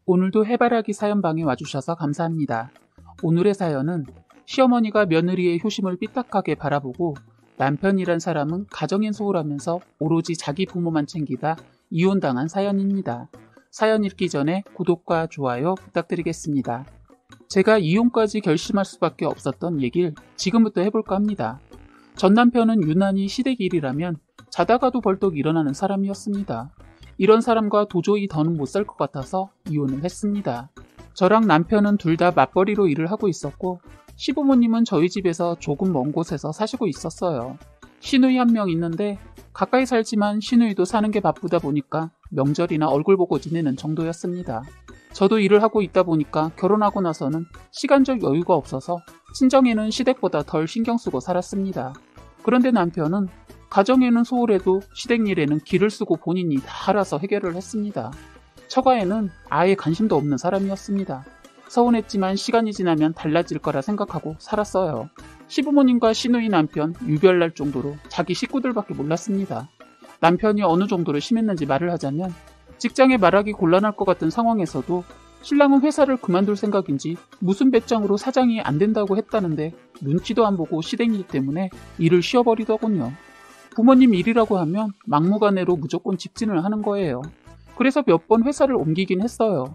오늘도 해바라기 사연방에 와주셔서 감사합니다. 오늘의 사연은 시어머니가 며느리의 효심을 삐딱하게 바라보고 남편이란 사람은 가정인 소홀하면서 오로지 자기 부모만 챙기다 이혼당한 사연입니다. 사연 읽기 전에 구독과 좋아요 부탁드리겠습니다. 제가 이혼까지 결심할 수밖에 없었던 얘기를 지금부터 해볼까 합니다. 전 남편은 유난히 시댁일이라면 자다가도 벌떡 일어나는 사람이었습니다. 이런 사람과 도저히 더는 못 살 것 같아서 이혼을 했습니다. 저랑 남편은 둘 다 맞벌이로 일을 하고 있었고 시부모님은 저희 집에서 조금 먼 곳에서 사시고 있었어요. 시누이 한 명 있는데 가까이 살지만 시누이도 사는 게 바쁘다 보니까 명절이나 얼굴 보고 지내는 정도였습니다. 저도 일을 하고 있다 보니까 결혼하고 나서는 시간적 여유가 없어서 친정에는 시댁보다 덜 신경 쓰고 살았습니다. 그런데 남편은 가정에는 소홀해도 시댁 일에는 기를 쓰고 본인이 다 알아서 해결을 했습니다. 처가에는 아예 관심도 없는 사람이었습니다. 서운했지만 시간이 지나면 달라질 거라 생각하고 살았어요. 시부모님과 시누이 남편 유별날 정도로 자기 식구들밖에 몰랐습니다. 남편이 어느 정도로 심했는지 말을 하자면 직장에 말하기 곤란할 것 같은 상황에서도 신랑은 회사를 그만둘 생각인지 무슨 배짱으로 사장이 안 된다고 했다는데 눈치도 안 보고 시댁 일 때문에 일을 쉬어버리더군요. 부모님 일이라고 하면 막무가내로 무조건 직진을 하는 거예요. 그래서 몇 번 회사를 옮기긴 했어요.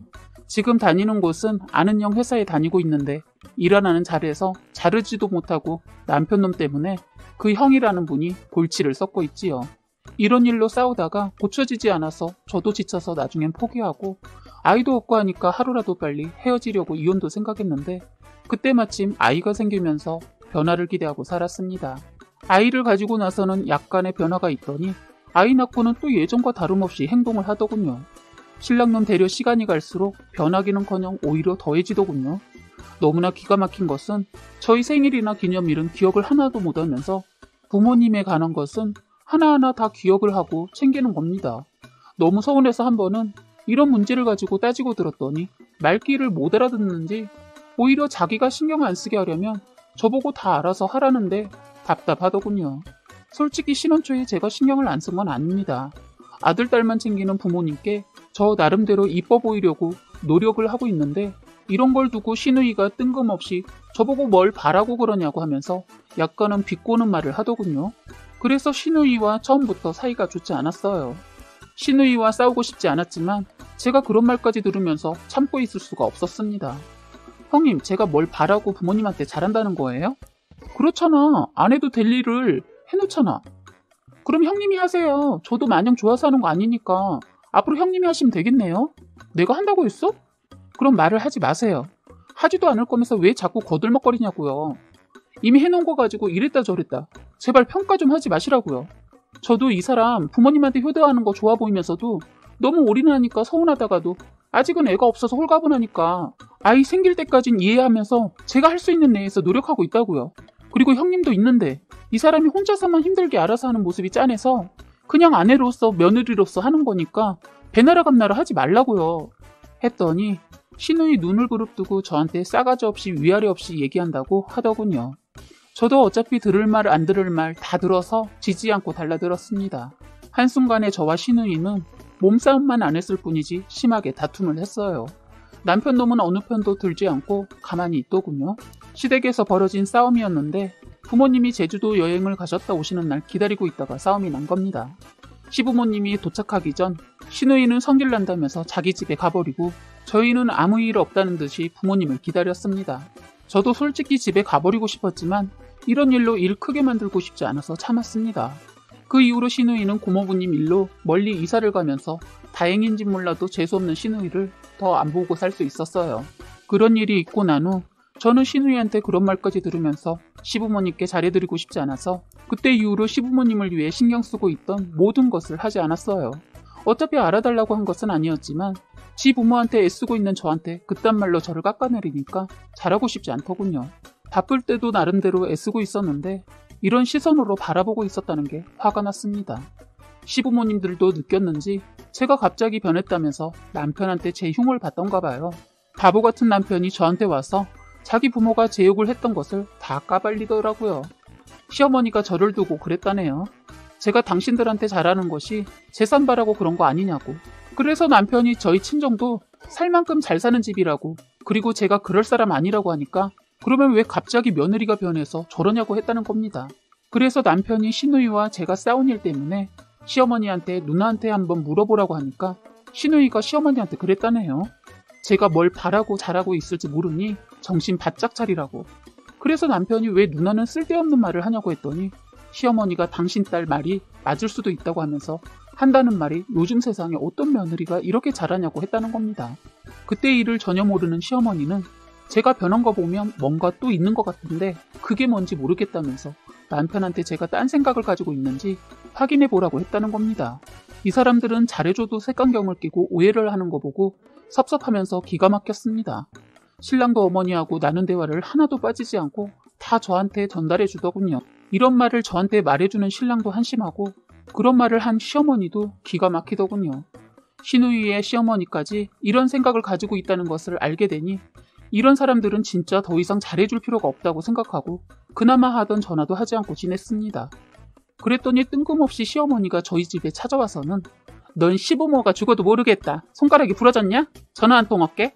지금 다니는 곳은 아는 형 회사에 다니고 있는데 일 하나는 잘해서 자르지도 못하고 남편 놈 때문에 그 형이라는 분이 골치를 썩고 있지요. 이런 일로 싸우다가 고쳐지지 않아서 저도 지쳐서 나중엔 포기하고 아이도 없고 하니까 하루라도 빨리 헤어지려고 이혼도 생각했는데 그때 마침 아이가 생기면서 변화를 기대하고 살았습니다. 아이를 가지고 나서는 약간의 변화가 있더니 아이 낳고는 또 예전과 다름없이 행동을 하더군요. 신랑놈 데려 시간이 갈수록 변하기는커녕 오히려 더해지더군요. 너무나 기가 막힌 것은 저희 생일이나 기념일은 기억을 하나도 못하면서 부모님에 관한 것은 하나하나 다 기억을 하고 챙기는 겁니다. 너무 서운해서 한 번은 이런 문제를 가지고 따지고 들었더니 말귀를 못 알아듣는지 오히려 자기가 신경 안 쓰게 하려면 저보고 다 알아서 하라는데 답답하더군요. 솔직히 신혼 초에 제가 신경을 안 쓴 건 아닙니다. 아들, 딸만 챙기는 부모님께 저 나름대로 이뻐 보이려고 노력을 하고 있는데 이런 걸 두고 시누이가 뜬금없이 저보고 뭘 바라고 그러냐고 하면서 약간은 비꼬는 말을 하더군요. 그래서 시누이와 처음부터 사이가 좋지 않았어요. 시누이와 싸우고 싶지 않았지만 제가 그런 말까지 들으면서 참고 있을 수가 없었습니다. 형님, 제가 뭘 바라고 부모님한테 잘한다는 거예요? 그렇잖아. 안 해도 될 일을 해놓잖아. 그럼 형님이 하세요. 저도 마냥 좋아서 하는 거 아니니까 앞으로 형님이 하시면 되겠네요. 내가 한다고 했어? 그럼 말을 하지 마세요. 하지도 않을 거면서 왜 자꾸 거들먹거리냐고요. 이미 해놓은 거 가지고 이랬다 저랬다. 제발 평가 좀 하지 마시라고요. 저도 이 사람 부모님한테 효도하는 거 좋아 보이면서도 너무 올인하니까 서운하다가도 아직은 애가 없어서 홀가분하니까 아이 생길 때까진 이해하면서 제가 할 수 있는 내에서 노력하고 있다고요. 그리고 형님도 있는데 이 사람이 혼자서만 힘들게 알아서 하는 모습이 짠해서 그냥 아내로서 며느리로서 하는 거니까 배나라 감나라 하지 말라고요. 했더니 시누이 눈을 부릅뜨고 저한테 싸가지 없이 위아래 없이 얘기한다고 하더군요. 저도 어차피 들을 말 안 들을 말 다 들어서 지지 않고 달라들었습니다. 한순간에 저와 시누이는 몸싸움만 안 했을 뿐이지 심하게 다툼을 했어요. 남편 놈은 어느 편도 들지 않고 가만히 있더군요. 시댁에서 벌어진 싸움이었는데 부모님이 제주도 여행을 가셨다 오시는 날 기다리고 있다가 싸움이 난 겁니다. 시부모님이 도착하기 전 시누이는 성질난다면서 자기 집에 가버리고 저희는 아무 일 없다는 듯이 부모님을 기다렸습니다. 저도 솔직히 집에 가버리고 싶었지만 이런 일로 일 크게 만들고 싶지 않아서 참았습니다. 그 이후로 시누이는 고모부님 일로 멀리 이사를 가면서 다행인지 몰라도 재수없는 시누이를 더 안 보고 살 수 있었어요. 그런 일이 있고 난 후 저는 시누이한테 그런 말까지 들으면서 시부모님께 잘해드리고 싶지 않아서 그때 이후로 시부모님을 위해 신경 쓰고 있던 모든 것을 하지 않았어요. 어차피 알아달라고 한 것은 아니었지만 지 부모한테 애쓰고 있는 저한테 그딴 말로 저를 깎아내리니까 잘하고 싶지 않더군요. 바쁠 때도 나름대로 애쓰고 있었는데 이런 시선으로 바라보고 있었다는 게 화가 났습니다. 시부모님들도 느꼈는지 제가 갑자기 변했다면서 남편한테 제 흉을 봤던가 봐요. 바보 같은 남편이 저한테 와서 자기 부모가 제 욕을 했던 것을 다 까발리더라고요. 시어머니가 저를 두고 그랬다네요. 제가 당신들한테 잘하는 것이 재산 바라고 그런 거 아니냐고. 그래서 남편이 저희 친정도 살 만큼 잘 사는 집이라고, 그리고 제가 그럴 사람 아니라고 하니까 그러면 왜 갑자기 며느리가 변해서 저러냐고 했다는 겁니다. 그래서 남편이 시누이와 제가 싸운 일 때문에 시어머니한테 누나한테 한번 물어보라고 하니까 시누이가 시어머니한테 그랬다네요. 제가 뭘 바라고 잘하고 있을지 모르니 정신 바짝 차리라고. 그래서 남편이 왜 누나는 쓸데없는 말을 하냐고 했더니 시어머니가 당신 딸 말이 맞을 수도 있다고 하면서 한다는 말이 요즘 세상에 어떤 며느리가 이렇게 잘하냐고 했다는 겁니다. 그때 일을 전혀 모르는 시어머니는 제가 변한 거 보면 뭔가 또 있는 것 같은데 그게 뭔지 모르겠다면서 남편한테 제가 딴 생각을 가지고 있는지 확인해 보라고 했다는 겁니다. 이 사람들은 잘해줘도 색안경을 끼고 오해를 하는 거 보고 섭섭하면서 기가 막혔습니다. 신랑도 어머니하고 나눈 대화를 하나도 빠지지 않고 다 저한테 전달해 주더군요. 이런 말을 저한테 말해주는 신랑도 한심하고 그런 말을 한 시어머니도 기가 막히더군요. 시누이의 시어머니까지 이런 생각을 가지고 있다는 것을 알게 되니 이런 사람들은 진짜 더 이상 잘해줄 필요가 없다고 생각하고 그나마 하던 전화도 하지 않고 지냈습니다. 그랬더니 뜬금없이 시어머니가 저희 집에 찾아와서는 넌 시부모가 죽어도 모르겠다. 손가락이 부러졌냐? 전화 한 통 할게.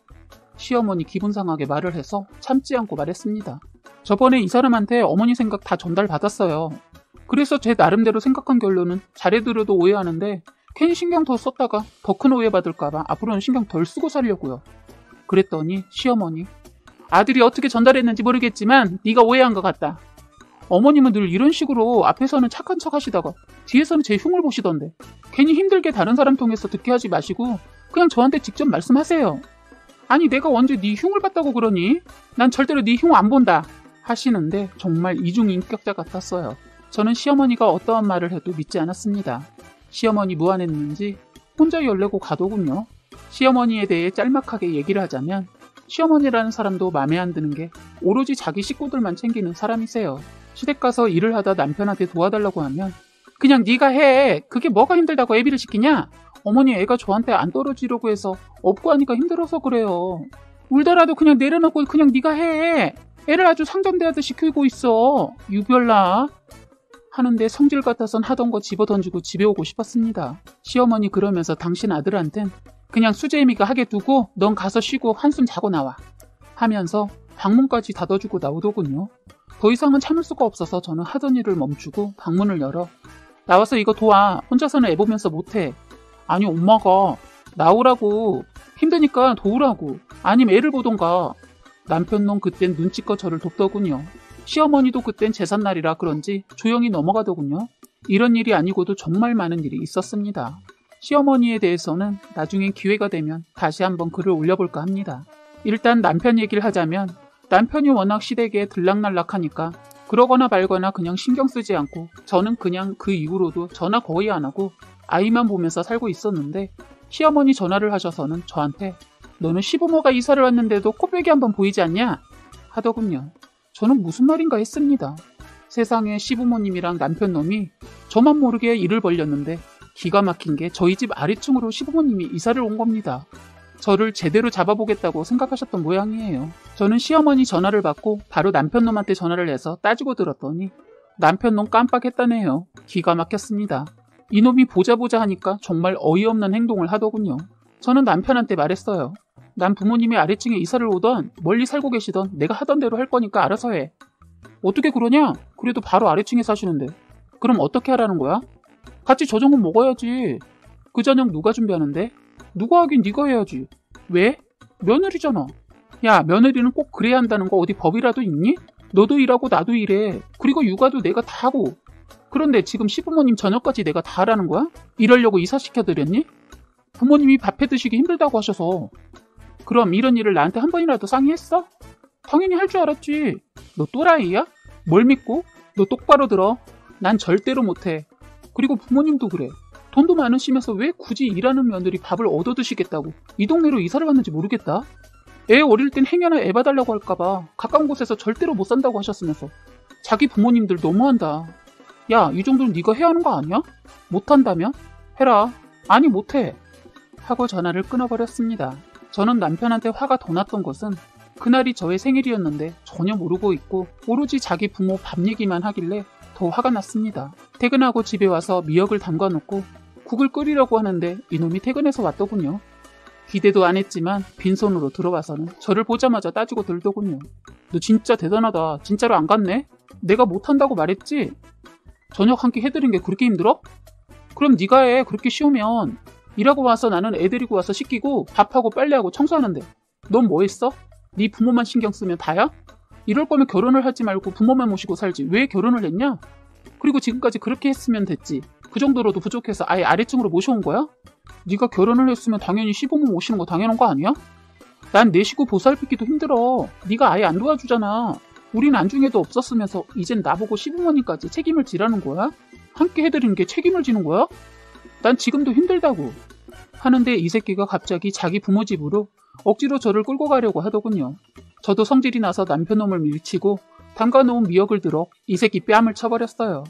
시어머니 기분 상하게 말을 해서 참지 않고 말했습니다. 저번에 이 사람한테 어머니 생각 다 전달받았어요. 그래서 제 나름대로 생각한 결론은 잘해드려도 오해하는데 괜히 신경 더 썼다가 더 큰 오해받을까봐 앞으로는 신경 덜 쓰고 살려고요. 그랬더니 시어머니, 아들이 어떻게 전달했는지 모르겠지만 네가 오해한 것 같다. 어머님은 늘 이런 식으로 앞에서는 착한 척 하시다가 뒤에서는 제 흉을 보시던데 괜히 힘들게 다른 사람 통해서 듣게 하지 마시고 그냥 저한테 직접 말씀하세요. 아니 내가 언제 네 흉을 봤다고 그러니? 난 절대로 네 흉 안 본다 하시는데 정말 이중인격자 같았어요. 저는 시어머니가 어떠한 말을 해도 믿지 않았습니다. 시어머니 무안했는지 혼자 열내고 가더군요. 시어머니에 대해 짤막하게 얘기를 하자면 시어머니라는 사람도 맘에 안 드는 게 오로지 자기 식구들만 챙기는 사람이세요. 시댁 가서 일을 하다 남편한테 도와달라고 하면 그냥 네가 해. 그게 뭐가 힘들다고 애비를 시키냐? 어머니 애가 저한테 안 떨어지려고 해서 없고 하니까 힘들어서 그래요. 울더라도 그냥 내려놓고 그냥 네가 해. 애를 아주 상전대하듯이 키우고 있어. 유별나. 하는데 성질 같아선 하던 거 집어던지고 집에 오고 싶었습니다. 시어머니 그러면서 당신 아들한텐 그냥 수재미가 하게 두고 넌 가서 쉬고 한숨 자고 나와 하면서 방문까지 닫아주고 나오더군요. 더 이상은 참을 수가 없어서 저는 하던 일을 멈추고 방문을 열어 나와서 이거 도와. 혼자서는 애 보면서 못해. 아니 엄마가 나오라고. 힘드니까 도우라고. 아니면 애를 보던가. 남편놈 그땐 눈치껏 저를 돕더군요. 시어머니도 그땐 제삿날이라 그런지 조용히 넘어가더군요. 이런 일이 아니고도 정말 많은 일이 있었습니다. 시어머니에 대해서는 나중에 기회가 되면 다시 한번 글을 올려볼까 합니다. 일단 남편 얘기를 하자면 남편이 워낙 시댁에 들락날락하니까 그러거나 말거나 그냥 신경 쓰지 않고 저는 그냥 그 이후로도 전화 거의 안 하고 아이만 보면서 살고 있었는데 시어머니 전화를 하셔서는 저한테 너는 시부모가 이사를 왔는데도 코빼기 한번 보이지 않냐? 하더군요. 저는 무슨 말인가 했습니다. 세상에 시부모님이랑 남편놈이 저만 모르게 일을 벌렸는데 기가 막힌 게 저희 집 아래층으로 시부모님이 이사를 온 겁니다. 저를 제대로 잡아보겠다고 생각하셨던 모양이에요. 저는 시어머니 전화를 받고 바로 남편놈한테 전화를 해서 따지고 들었더니 남편놈 깜빡했다네요. 기가 막혔습니다. 이놈이 보자 하니까 정말 어이없는 행동을 하더군요. 저는 남편한테 말했어요. 난 부모님이 아래층에 이사를 오던 멀리 살고 계시던 내가 하던 대로 할 거니까 알아서 해. 어떻게 그러냐? 그래도 바로 아래층에 사시는데. 그럼 어떻게 하라는 거야? 같이 저녁은 먹어야지. 그 저녁 누가 준비하는데? 누가 하긴 네가 해야지. 왜? 며느리잖아. 야, 며느리는 꼭 그래야 한다는 거 어디 법이라도 있니? 너도 일하고 나도 일해. 그리고 육아도 내가 다 하고. 그런데 지금 시부모님 저녁까지 내가 다 하라는 거야? 이러려고 이사시켜드렸니? 부모님이 밥 해드시기 힘들다고 하셔서. 그럼 이런 일을 나한테 한 번이라도 상의했어? 당연히 할 줄 알았지. 너 또라이야? 뭘 믿고? 너 똑바로 들어. 난 절대로 못해. 그리고 부모님도 그래. 돈도 많으시면서 왜 굳이 일하는 며느리 밥을 얻어드시겠다고 이 동네로 이사를 왔는지 모르겠다. 애 어릴 땐 행여나 애 봐달라고 할까봐 가까운 곳에서 절대로 못 산다고 하셨으면서 자기 부모님들 너무한다. 야, 이 정도는 네가 해야 하는 거 아니야? 못한다면? 해라. 아니 못해. 하고 전화를 끊어버렸습니다. 저는 남편한테 화가 더 났던 것은 그날이 저의 생일이었는데 전혀 모르고 있고 오로지 자기 부모 밥 얘기만 하길래 더 화가 났습니다. 퇴근하고 집에 와서 미역을 담가놓고 국을 끓이려고 하는데 이놈이 퇴근해서 왔더군요. 기대도 안 했지만 빈손으로 들어와서는 저를 보자마자 따지고 들더군요. 너 진짜 대단하다. 진짜로 안 갔네? 내가 못한다고 말했지? 저녁 한 끼 해드린 게 그렇게 힘들어? 그럼 네가 해. 그렇게 쉬우면. 일하고 와서 나는 애 데리고 와서 씻기고 밥하고 빨래하고 청소하는데 넌 뭐 했어? 네 부모만 신경 쓰면 다야? 이럴 거면 결혼을 하지 말고 부모만 모시고 살지. 왜 결혼을 했냐? 그리고 지금까지 그렇게 했으면 됐지. 그 정도로도 부족해서 아예 아래층으로 모셔온 거야? 네가 결혼을 했으면 당연히 시부모 모시는 거 당연한 거 아니야? 난 내 식구 보살피기도 힘들어. 네가 아예 안 도와주잖아. 우린 안중에도 없었으면서 이젠 나보고 시부모님까지 책임을 지라는 거야? 함께 해드리는 게 책임을 지는 거야? 난 지금도 힘들다고. 하는데 이 새끼가 갑자기 자기 부모 집으로 억지로 저를 끌고 가려고 하더군요. 저도 성질이 나서 남편 놈을 밀치고 담가놓은 미역을 들어 이 새끼 뺨을 쳐버렸어요.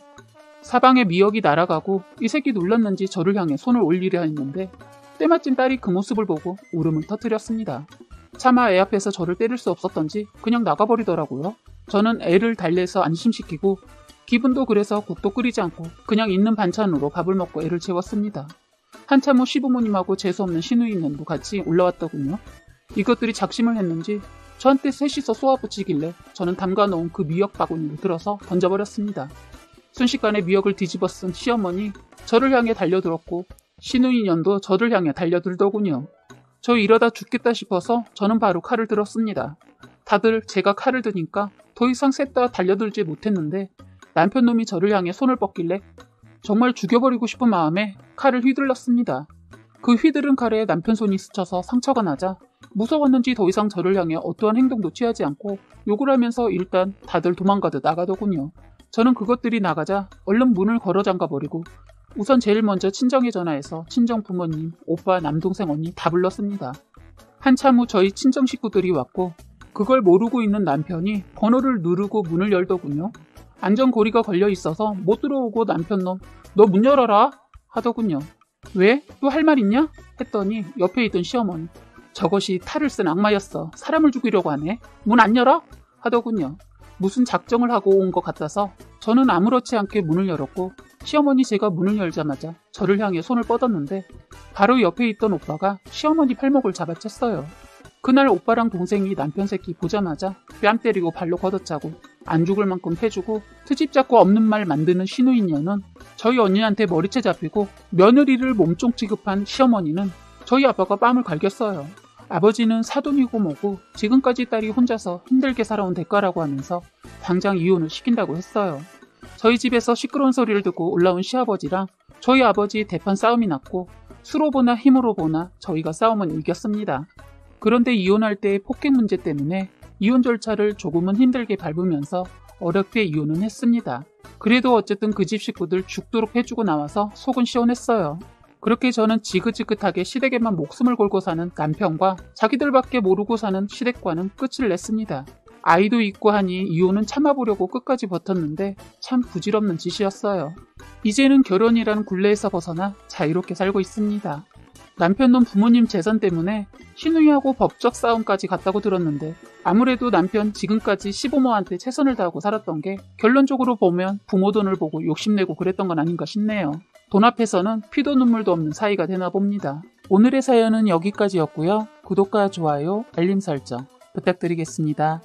사방에 미역이 날아가고 이 새끼 놀랐는지 저를 향해 손을 올리려 했는데 때마침 딸이 그 모습을 보고 울음을 터뜨렸습니다. 차마 애 앞에서 저를 때릴 수 없었던지 그냥 나가버리더라고요. 저는 애를 달래서 안심시키고 기분도 그래서 국도 끓이지 않고 그냥 있는 반찬으로 밥을 먹고 애를 재웠습니다. 한참 후 시부모님하고 재수없는 시누이년도 같이 올라왔더군요. 이것들이 작심을 했는지 저한테 셋이서 쏘아붙이길래 저는 담가놓은 그 미역 바구니를 들어서 던져버렸습니다. 순식간에 미역을 뒤집어 쓴 시어머니 저를 향해 달려들었고 시누이년도 저를 향해 달려들더군요. 저 이러다 죽겠다 싶어서 저는 바로 칼을 들었습니다. 다들 제가 칼을 드니까 더 이상 셋 다 달려들지 못했는데 남편놈이 저를 향해 손을 뻗길래 정말 죽여버리고 싶은 마음에 칼을 휘둘렀습니다. 그 휘두른 칼에 남편 손이 스쳐서 상처가 나자 무서웠는지 더 이상 저를 향해 어떠한 행동도 취하지 않고 욕을 하면서 일단 다들 도망가듯 나가더군요. 저는 그것들이 나가자 얼른 문을 걸어 잠가버리고 우선 제일 먼저 친정에 전화해서 친정 부모님, 오빠, 남동생, 언니 다 불렀습니다. 한참 후 저희 친정 식구들이 왔고 그걸 모르고 있는 남편이 번호를 누르고 문을 열더군요. 안전고리가 걸려 있어서 못 들어오고 남편놈 너 문 열어라 하더군요. 왜? 또 할 말 있냐? 했더니 옆에 있던 시어머니 저것이 탈을 쓴 악마였어. 사람을 죽이려고 하네. 문 안 열어? 하더군요. 무슨 작정을 하고 온 것 같아서 저는 아무렇지 않게 문을 열었고 시어머니 제가 문을 열자마자 저를 향해 손을 뻗었는데 바로 옆에 있던 오빠가 시어머니 팔목을 잡아챘어요. 그날 오빠랑 동생이 남편 새끼 보자마자 뺨 때리고 발로 걷어차고 안 죽을 만큼 패주고 트집 잡고 없는 말 만드는 시누이녀는 저희 언니한테 머리채 잡히고 며느리를 몸종 취급한 시어머니는 저희 아빠가 뺨을 갈겼어요. 아버지는 사돈이고 뭐고 지금까지 딸이 혼자서 힘들게 살아온 대가라고 하면서 당장 이혼을 시킨다고 했어요. 저희 집에서 시끄러운 소리를 듣고 올라온 시아버지랑 저희 아버지 대판 싸움이 났고 수로 보나 힘으로 보나 저희가 싸움은 이겼습니다. 그런데 이혼할 때의 폭행 문제 때문에 이혼 절차를 조금은 힘들게 밟으면서 어렵게 이혼은 했습니다. 그래도 어쨌든 그 집 식구들 죽도록 해주고 나와서 속은 시원했어요. 그렇게 저는 지긋지긋하게 시댁에만 목숨을 걸고 사는 남편과 자기들밖에 모르고 사는 시댁과는 끝을 냈습니다. 아이도 있고 하니 이혼은 참아보려고 끝까지 버텼는데 참 부질없는 짓이었어요. 이제는 결혼이란 굴레에서 벗어나 자유롭게 살고 있습니다. 남편놈 부모님 재산 때문에 시누이하고 법적 싸움까지 갔다고 들었는데 아무래도 남편 지금까지 시부모한테 최선을 다하고 살았던 게 결론적으로 보면 부모 돈을 보고 욕심내고 그랬던 건 아닌가 싶네요. 돈 앞에서는 피도 눈물도 없는 사이가 되나 봅니다. 오늘의 사연은 여기까지였고요. 구독과 좋아요, 알림 설정 부탁드리겠습니다.